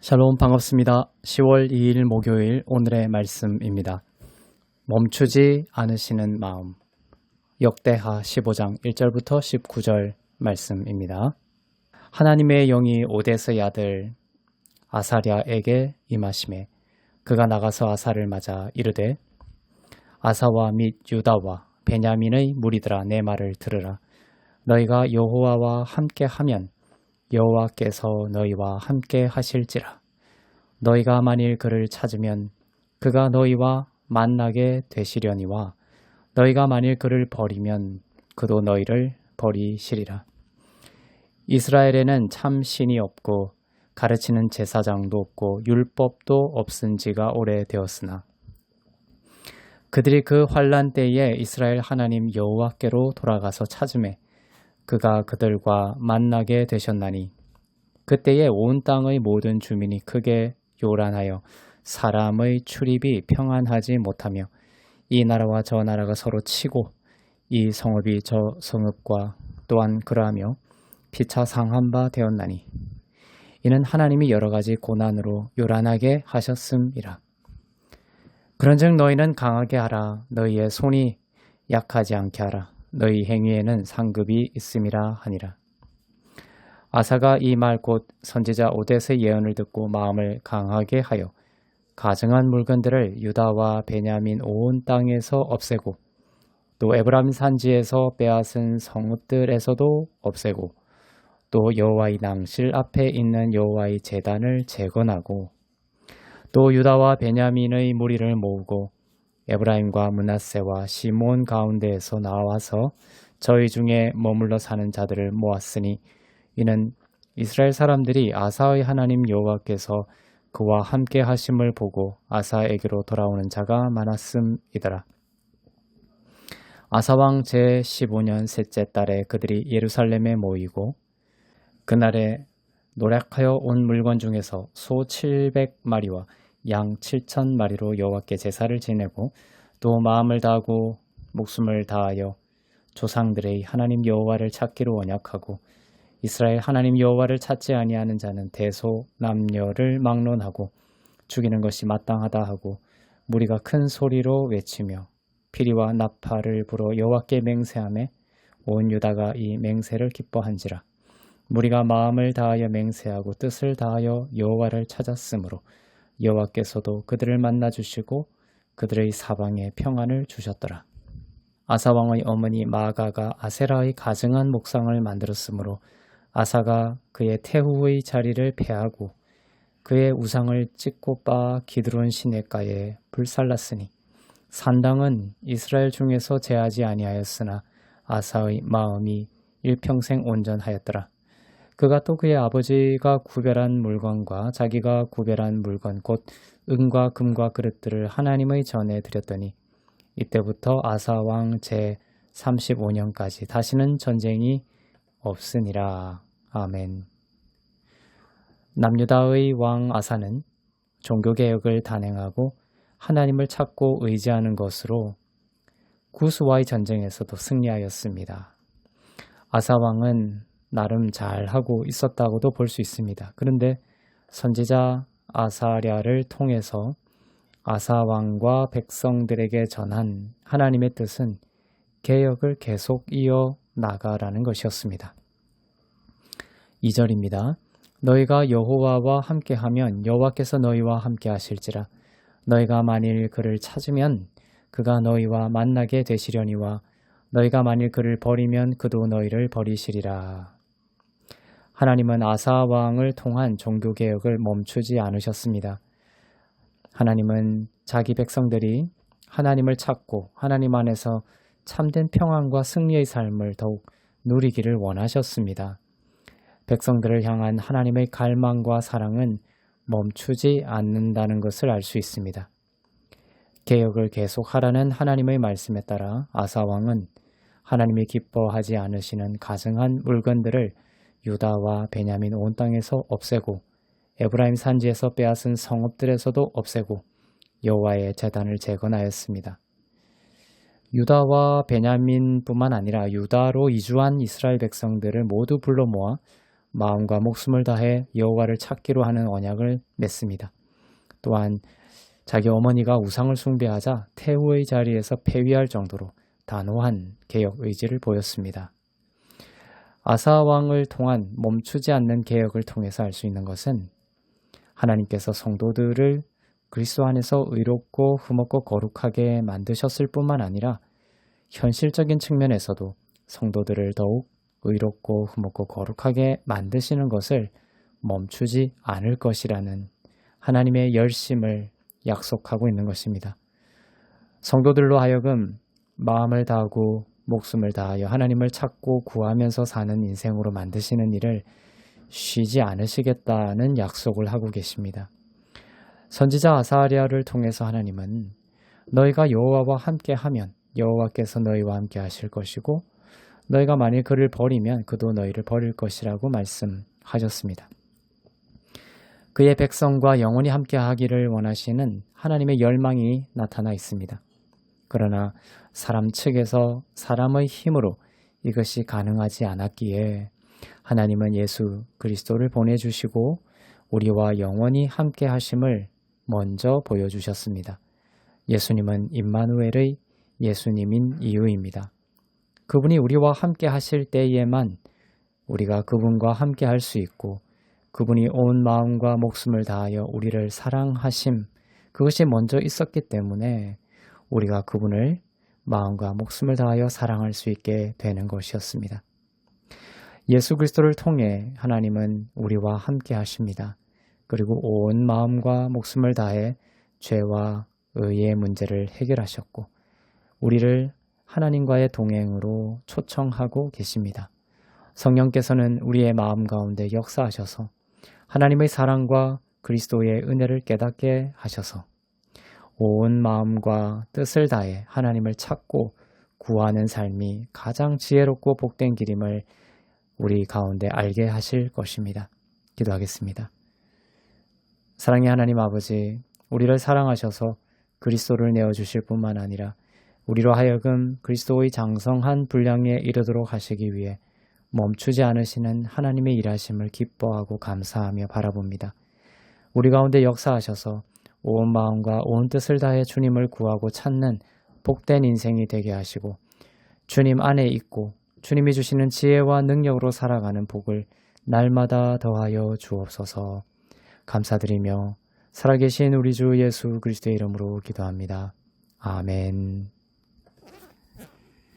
샬롬 반갑습니다. 10월 2일 목요일 오늘의 말씀입니다. 멈추지 않으시는 마음. 역대하 15장 1절부터 19절 말씀입니다. 하나님의 영이 오데스의 아들 아사랴에게 임하시매 그가 나가서 아사를 맞아 이르되 아사와 및 유다와 베냐민의 무리들아 내 말을 들으라. 너희가 여호와와 함께하면 여호와께서 너희와 함께 하실지라. 너희가 만일 그를 찾으면 그가 너희와 만나게 되시려니와 너희가 만일 그를 버리면 그도 너희를 버리시리라. 이스라엘에는 참 신이 없고 가르치는 제사장도 없고 율법도 없은 지가 오래되었으나 그들이 그 환난 때에 이스라엘 하나님 여호와께로 돌아가서 찾으매 그가 그들과 만나게 되셨나니 그때에 온 땅의 모든 주민이 크게 요란하여 사람의 출입이 평안하지 못하며 이 나라와 저 나라가 서로 치고 이 성읍이 저 성읍과 또한 그러하며 피차 상한 바 되었나니 이는 하나님이 여러 가지 고난으로 요란하게 하셨음이라. 그런즉 너희는 강하게 하라. 너희의 손이 약하지 않게 하라. 너희 행위에는 상급이 있음이라 하니라. 아사가 이 말 곧 선지자 오뎃의 예언을 듣고 마음을 강하게 하여 가증한 물건들을 유다와 베냐민 온 땅에서 없애고 또 에브라임 산지에서 빼앗은 성읍들에서도 없애고 또 여호와의 낭실 앞에 있는 여호와의 제단을 재건하고 또 유다와 베냐민의 무리를 모으고 에브라임과 므낫세와 시몬 가운데에서 나와서 저희 중에 머물러 사는 자들을 모았으니 이는 이스라엘 사람들이 아사의 하나님 여호와께서 그와 함께 하심을 보고 아사에게로 돌아오는 자가 많았음이더라. 아사왕 제15년 셋째 달에 그들이 예루살렘에 모이고 그날에 노력하여 온 물건 중에서 소 700마리와 양 7,000마리로 여호와께 제사를 지내고 또 마음을 다하고 목숨을 다하여 조상들의 하나님 여호와를 찾기로 언약하고 이스라엘 하나님 여호와를 찾지 아니하는 자는 대소 남녀를 막론하고 죽이는 것이 마땅하다 하고 무리가 큰 소리로 외치며 피리와 나팔을 불어 여호와께 맹세하며 온 유다가 이 맹세를 기뻐한지라. 무리가 마음을 다하여 맹세하고 뜻을 다하여 여호와를 찾았으므로 여호와께서도 그들을 만나 주시고 그들의 사방에 평안을 주셨더라. 아사왕의 어머니 마아가가 아세라의 가증한 목상을 만들었으므로 아사가 그의 태후의 자리를 폐하고 그의 우상을 찍고 빻아 기드론 시냇가에 불살랐으니 산당은 이스라엘 중에서 제하지 아니하였으나 아사의 마음이 일평생 온전하였더라. 그가 또 그의 아버지가 구별한 물건과 자기가 구별한 물건 곧 은과 금과 그릇들을 하나님의 전에 드렸더니 이때부터 아사왕 제35년까지 다시는 전쟁이 없으니라. 아멘. 남유다의 왕 아사는 종교개혁을 단행하고 하나님을 찾고 의지하는 것으로 구스와의 전쟁에서도 승리하였습니다. 아사 왕은 나름 잘하고 있었다고도 볼 수 있습니다. 그런데 선지자 아사랴를 통해서 아사 왕과 백성들에게 전한 하나님의 뜻은 개혁을 계속 이어나가라는 것이었습니다. 2절입니다. 너희가 여호와와 함께하면 여호와께서 너희와 함께 하실지라. 너희가 만일 그를 찾으면 그가 너희와 만나게 되시려니와 너희가 만일 그를 버리면 그도 너희를 버리시리라. 하나님은 아사 왕을 통한 종교개혁을 멈추지 않으셨습니다. 하나님은 자기 백성들이 하나님을 찾고 하나님 안에서 참된 평안과 승리의 삶을 더욱 누리기를 원하셨습니다. 백성들을 향한 하나님의 갈망과 사랑은 멈추지 않는다는 것을 알 수 있습니다. 개혁을 계속하라는 하나님의 말씀에 따라 아사 왕은 하나님이 기뻐하지 않으시는 가증한 물건들을 유다와 베냐민 온 땅에서 없애고 에브라임 산지에서 빼앗은 성읍들에서도 없애고 여호와의 제단을 재건하였습니다. 유다와 베냐민뿐만 아니라 유다로 이주한 이스라엘 백성들을 모두 불러 모아 마음과 목숨을 다해 여호와를 찾기로 하는 언약을 맺습니다. 또한 자기 어머니가 우상을 숭배하자 태후의 자리에서 폐위할 정도로 단호한 개혁 의지를 보였습니다. 아사 왕을 통한 멈추지 않는 개혁을 통해서 알 수 있는 것은 하나님께서 성도들을 그리스도 안에서 의롭고 흠없고 거룩하게 만드셨을 뿐만 아니라 현실적인 측면에서도 성도들을 더욱 의롭고 흠없고 거룩하게 만드시는 것을 멈추지 않을 것이라는 하나님의 열심을 약속하고 있는 것입니다. 성도들로 하여금 마음을 다하고 목숨을 다하여 하나님을 찾고 구하면서 사는 인생으로 만드시는 일을 쉬지 않으시겠다는 약속을 하고 계십니다. 선지자 아사랴를 통해서 하나님은 너희가 여호와와 함께하면 여호와께서 너희와 함께 하실 것이고 너희가 만일 그를 버리면 그도 너희를 버릴 것이라고 말씀하셨습니다. 그의 백성과 영원히 함께하기를 원하시는 하나님의 열망이 나타나 있습니다. 그러나 사람 측에서 사람의 힘으로 이것이 가능하지 않았기에 하나님은 예수 그리스도를 보내주시고 우리와 영원히 함께 하심을 먼저 보여주셨습니다. 예수님은 임마누엘의 예수님인 이유입니다. 그분이 우리와 함께 하실 때에만 우리가 그분과 함께 할 수 있고 그분이 온 마음과 목숨을 다하여 우리를 사랑하심 그것이 먼저 있었기 때문에 우리가 그분을 마음과 목숨을 다하여 사랑할 수 있게 되는 것이었습니다. 예수 그리스도를 통해 하나님은 우리와 함께 하십니다. 그리고 온 마음과 목숨을 다해 죄와 의의 문제를 해결하셨고 우리를 하나님과의 동행으로 초청하고 계십니다. 성령께서는 우리의 마음 가운데 역사하셔서 하나님의 사랑과 그리스도의 은혜를 깨닫게 하셔서 온 마음과 뜻을 다해 하나님을 찾고 구하는 삶이 가장 지혜롭고 복된 길임을 우리 가운데 알게 하실 것입니다. 기도하겠습니다. 사랑의 하나님 아버지, 우리를 사랑하셔서 그리스도를 내어주실 뿐만 아니라 우리로 하여금 그리스도의 장성한 분량에 이르도록 하시기 위해 멈추지 않으시는 하나님의 일하심을 기뻐하고 감사하며 바라봅니다. 우리 가운데 역사하셔서 온 마음과 온 뜻을 다해 주님을 구하고 찾는 복된 인생이 되게 하시고 주님 안에 있고 주님이 주시는 지혜와 능력으로 살아가는 복을 날마다 더하여 주옵소서. 감사드리며 살아계신 우리 주 예수 그리스도의 이름으로 기도합니다. 아멘.